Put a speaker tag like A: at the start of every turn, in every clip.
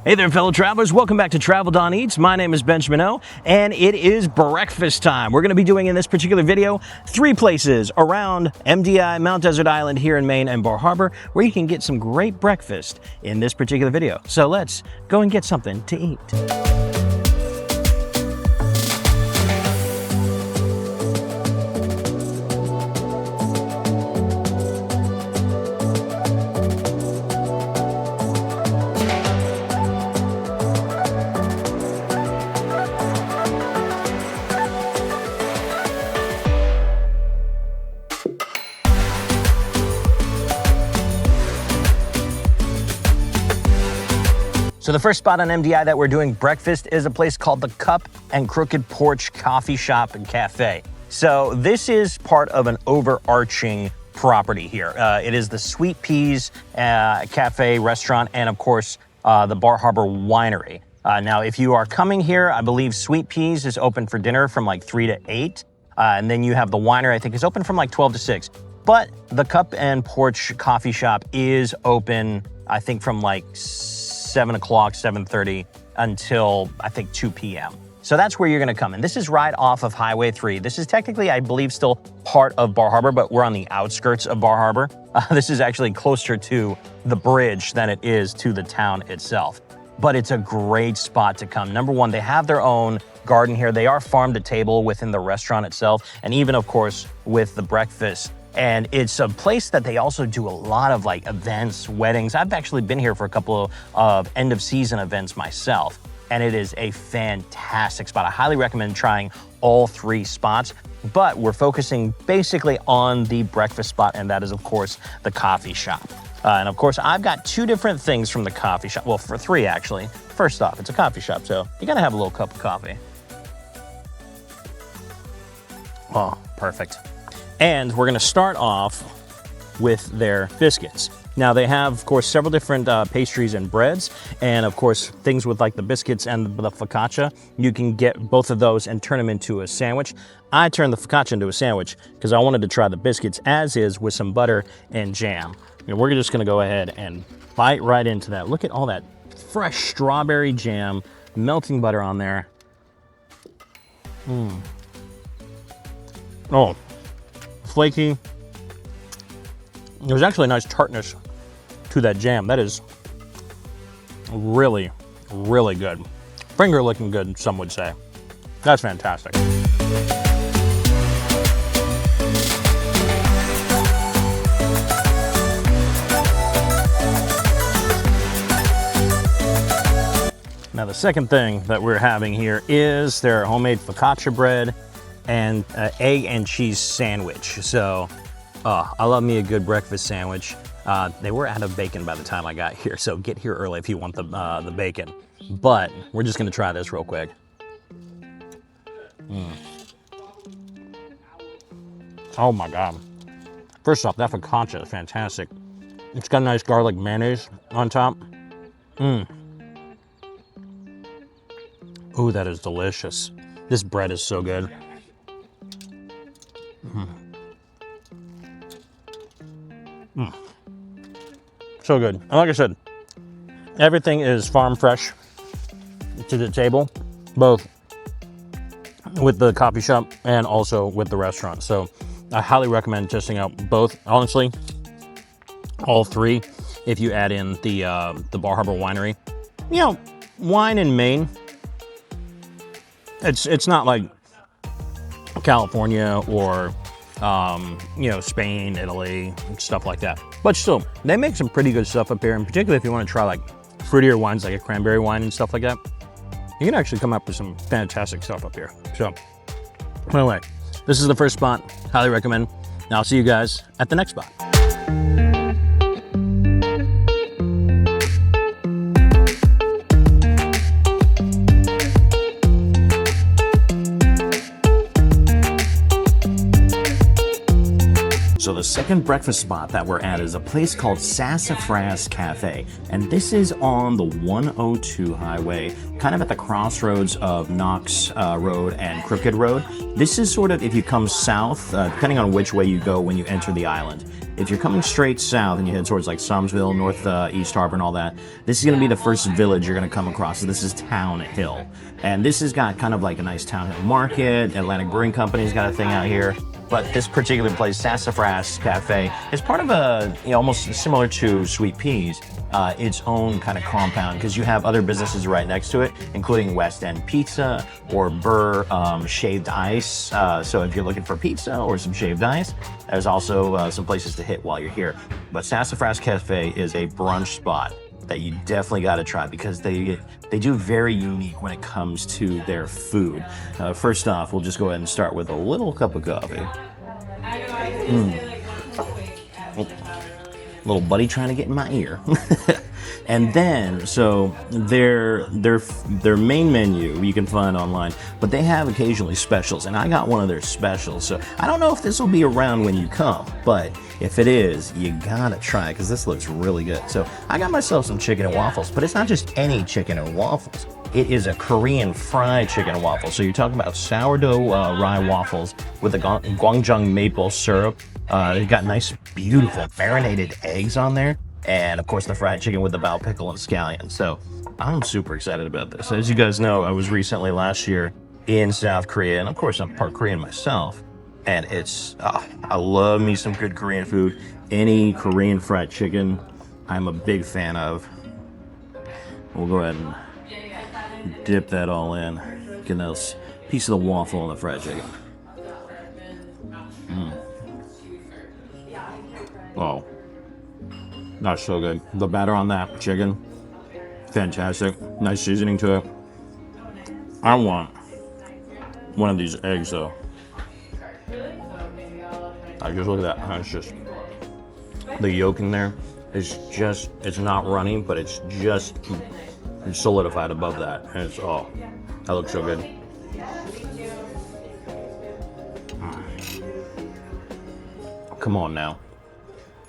A: Hey there, fellow travelers. Welcome back to Travel Don Eats. My name is Benjamin O, and it is breakfast time. We're going to be doing in this particular video 3 places around MDI, Mount Desert Island here in Maine and Bar Harbor where you can get some great breakfast in this particular video. So let's go and get something to eat. So the first spot on MDI that we're doing breakfast is a place called the Cup and Crooked Porch Coffee Shop and Cafe. So this is part of an overarching property here. It is the Sweet Peas Cafe restaurant and of course the Bar Harbor Winery. Now if you are coming here, I believe Sweet Peas is open for dinner from like 3 to 8. And then you have the winery, I think is open from like 12 to 6. But the Cup and Porch Coffee Shop is open, I think from like 7 o'clock, 7:30 until I think 2 p.m. So that's where you're gonna come. And this is right off of Highway 3. This is technically, I believe, still part of Bar Harbor, but we're on the outskirts of Bar Harbor. This is actually closer to the bridge than it is to the town itself. But it's a great spot to come. Number one, they have their own garden here. They are farm to table within the restaurant itself, and even, of course, with the breakfast. And it's a place that they also do a lot of like events, weddings. I've actually been here for a couple of end of season events myself, and it is a fantastic spot. I highly recommend trying all 3 spots, but we're focusing basically on the breakfast spot, and that is of course the coffee shop. And of course, I've got 2 different things from the coffee shop. Well, for 3 actually. First off, it's a coffee shop, so you gotta have a little cup of coffee. Oh, perfect. And we're gonna start off with their biscuits. Now they have, of course, several different pastries and breads, and of course, things with like the biscuits and the focaccia. You can get both of those and turn them into a sandwich. I turned the focaccia into a sandwich because I wanted to try the biscuits as is with some butter and jam. And we're just gonna go ahead and bite right into that. Look at all that fresh strawberry jam, melting butter on there. Oh. Flaky. There's actually a nice tartness to that jam. That is really, really good. Finger looking good, some would say. That's fantastic. Now the second thing that we're having here is their homemade focaccia bread and egg and cheese sandwich. So I love me a good breakfast sandwich. They were out of bacon by the time I got here, so get here early if you want the bacon. But we're just gonna try this real quick. Oh my God. First off, that focaccia is fantastic. It's got a nice garlic mayonnaise on top. Ooh, that is delicious. This bread is so good. So good. And like I said, everything is farm fresh to the table, both with the coffee shop and also with the restaurant. So I highly recommend testing out both. Honestly, all 3. If you add in the Bar Harbor Winery, you know, wine in Maine, it's not like California or you know, Spain, Italy, stuff like that. But still, they make some pretty good stuff up here, and particularly if you want to try like fruitier wines, like a cranberry wine and stuff like that, you can actually come up with some fantastic stuff up here. So anyway, this is the first spot. Highly recommend. Now I'll see you guys at the next spot. So the second breakfast spot that we're at is a place called Sassifras Cafe, and this is on the 102 highway, kind of at the crossroads of Knox Road and Crooked Road. This is sort of, if you come south, depending on which way you go when you enter the island. if you're coming straight south and you head towards like Somesville, North East Harbor and all that, this is going to be the first village you're going to come across. So this is Town Hill. And this has got kind of like a nice Town Hill market. Atlantic Brewing Company's got a thing out here. But this particular place, Sassifras Cafe, is part of a, almost similar to Sweet Peas, its own kind of compound, because you have other businesses right next to it, including West End Pizza or Burr Shaved Ice. So if you're looking for pizza or some shaved ice, there's also some places to hit while you're here. But Sassafras Cafe is a brunch spot that you definitely got to try, because they do very unique when it comes to their food. First off, we'll just go ahead and start with a little cup of coffee. Little buddy trying to get in my ear. And then, so their main menu you can find online, but they have occasionally specials, and I got one of their specials. So I don't know if this will be around when you come, but if it is, you gotta try it, because this looks really good. So I got myself some chicken and waffles, but it's not just any chicken and waffles. It is a Korean fried chicken and waffle. So you're talking about sourdough rye waffles with a Gwangjang maple syrup. They've got nice, beautiful marinated eggs on there. And of course the fried chicken with the bao pickle and scallion. So I'm super excited about this. As you guys know, I was recently last year in South Korea, and of course I'm part Korean myself. And I love me some good Korean food. Any Korean fried chicken, I'm a big fan of. We'll go ahead and dip that all in. Get a nice piece of the waffle and the fried chicken. Oh. That's so good. The batter on that chicken, fantastic. Nice seasoning to it. I want one of these eggs though. I just look at that. It's just the yolk in there is just, it's not runny, but it's just solidified above that. And it's, oh, that looks so good. Come on now.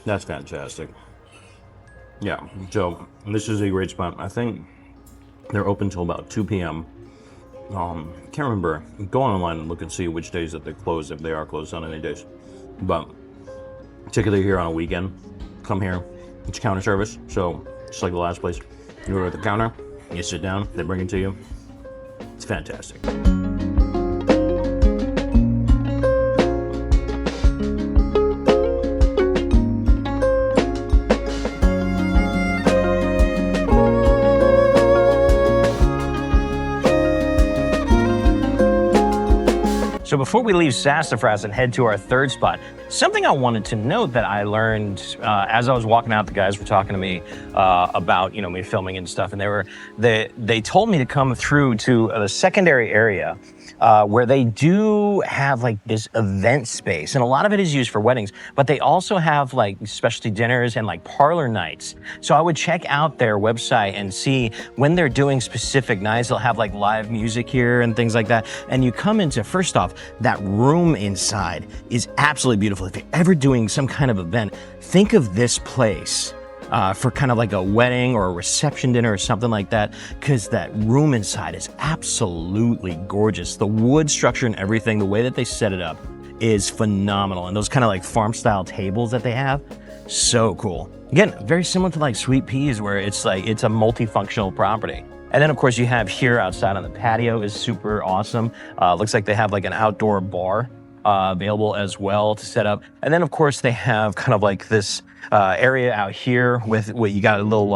A: That's fantastic. Yeah, so this is a great spot. I think they're open till about 2 p.m. Can't remember. Go online and look and see which days that they close, if they are closed on any days. But particularly here on a weekend, come here. It's counter service, so just like the last place. You order at the counter, you sit down, they bring it to you. It's fantastic. So before we leave Sassafras and head to our third spot, something I wanted to note that I learned as I was walking out, the guys were talking to me about, me filming and stuff, and they told me to come through to the secondary area where they do have like this event space, and a lot of it is used for weddings, but they also have like specialty dinners and like parlor nights. So I would check out their website and see when they're doing specific nights. They'll have like live music here and things like that. And you come into, first off, that room inside is absolutely beautiful. If you're ever doing some kind of event, think of this place for kind of like a wedding or a reception dinner or something like that, because that room inside is absolutely gorgeous. The wood structure and everything, the way that they set it up is phenomenal. And those kind of like farm style tables that they have, so cool. Again, very similar to like Sweet Peas, where it's like, it's a multifunctional property. And then of course you have here outside on the patio is super awesome. Looks like they have like an outdoor bar available as well to set up. And then of course they have kind of like this area out here with what you got a little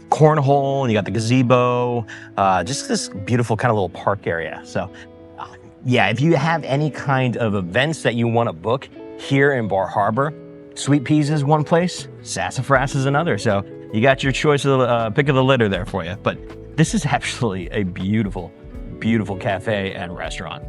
A: cornhole, and you got the gazebo, just this beautiful kind of little park area. So yeah, if you have any kind of events that you want to book here in Bar Harbor, Sweet Peas is one place, Sassafras is another. So you got your choice of the pick of the litter there for you. But this is actually a beautiful, beautiful cafe and restaurant.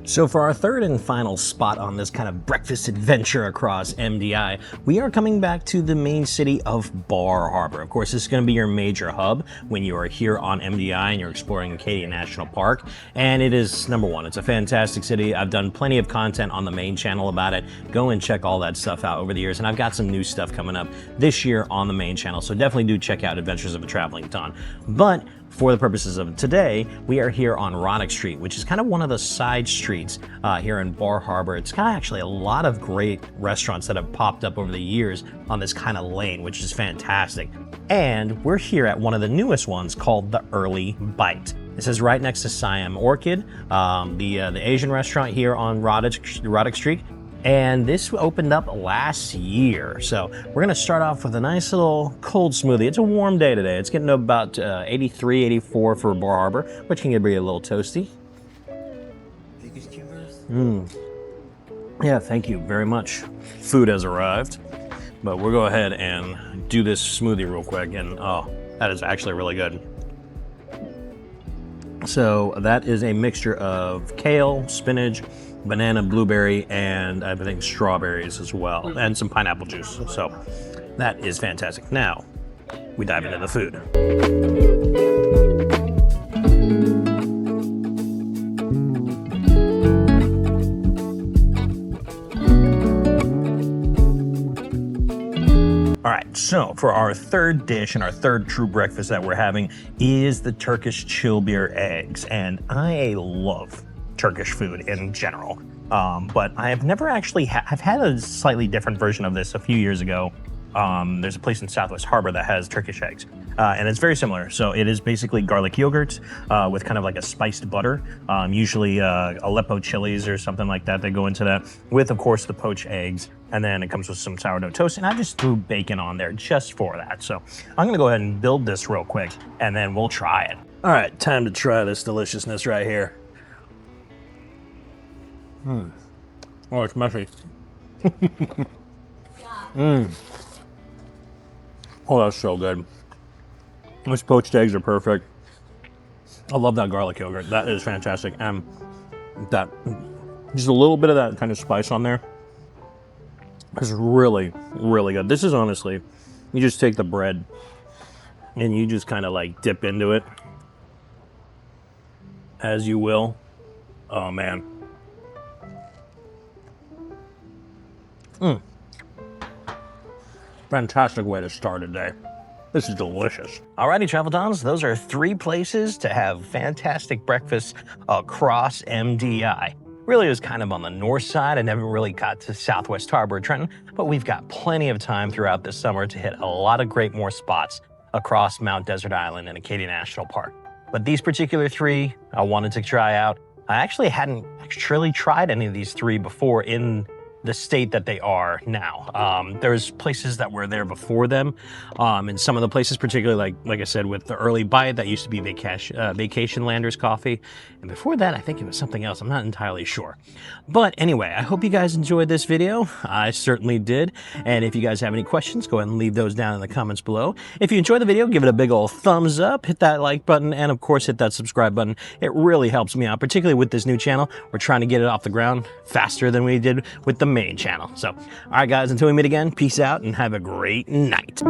A: So for our third and final spot on this kind of breakfast adventure across MDI, we are coming back to the main city of Bar Harbor. Of course, this is going to be your major hub when you are here on MDI and you're exploring Acadia National Park. And it is, number one, it's a fantastic city. I've done plenty of content on the main channel about it. Go and check all that stuff out over the years. And I've got some new stuff coming up this year on the main channel. So definitely do check out Adventures of a Traveling Don. But for the purposes of today, we are here on Roddick Street, which is kind of one of the side streets here in Bar Harbor. It's got actually a lot of great restaurants that have popped up over the years on this kind of lane, which is fantastic. And we're here at one of the newest ones called the Early Bite. This is right next to Siam Orchid, the Asian restaurant here on Roddick Street. And this opened up last year. So we're gonna start off with a nice little cold smoothie. It's a warm day today. It's getting about 83, 84 for Bar Harbor, which can be a little toasty. Yeah, thank you very much. Food has arrived, but we'll go ahead and do this smoothie real quick. And oh, that is actually really good. So that is a mixture of kale, spinach, banana, blueberry, and I think strawberries as well, and some pineapple juice. So that is fantastic. Now we dive into the food. All right, so for our third dish and our third true breakfast that we're having is the Turkish Çılbır Eggs. And I love Turkish food in general, but I have never actually I've had a slightly different version of this a few years ago. There's a place in Southwest Harbor that has Turkish eggs, and it's very similar. So it is basically garlic yogurt with kind of like a spiced butter, usually Aleppo chilies or something like that. They go into that with, of course, the poached eggs, and then it comes with some sourdough toast. And I just threw bacon on there just for that. So I'm gonna go ahead and build this real quick, and then we'll try it. All right, time to try this deliciousness right here. Oh, it's messy. Oh, that's so good. Those poached eggs are perfect. I love that garlic yogurt. That is fantastic. And that, just a little bit of that kind of spice on there is really, really good. This is honestly, you just take the bread and you just kind of like dip into it as you will. Oh, man. Fantastic way to start a day. This is delicious. Alrighty, Travel Dons, those are 3 places to have fantastic breakfast across MDI. Really, it was kind of on the north side. I never really got to Southwest Harbor, Trenton, but we've got plenty of time throughout this summer to hit a lot of great more spots across Mount Desert Island and Acadia National Park. But these particular 3 I wanted to try out. I actually hadn't actually tried any of these 3 before in the state that they are now. There's places that were there before them, and some of the places, particularly like I said, with the Early Bite, that used to be Vacation Landers Coffee, and before that, I think it was something else. I'm not entirely sure. But anyway, I hope you guys enjoyed this video. I certainly did. And if you guys have any questions, go ahead and leave those down in the comments below. If you enjoyed the video, give it a big old thumbs up, hit that like button, and of course, hit that subscribe button. It really helps me out, particularly with this new channel. We're trying to get it off the ground faster than we did with the main channel. So, all right, guys, until we meet again, peace out and have a great night.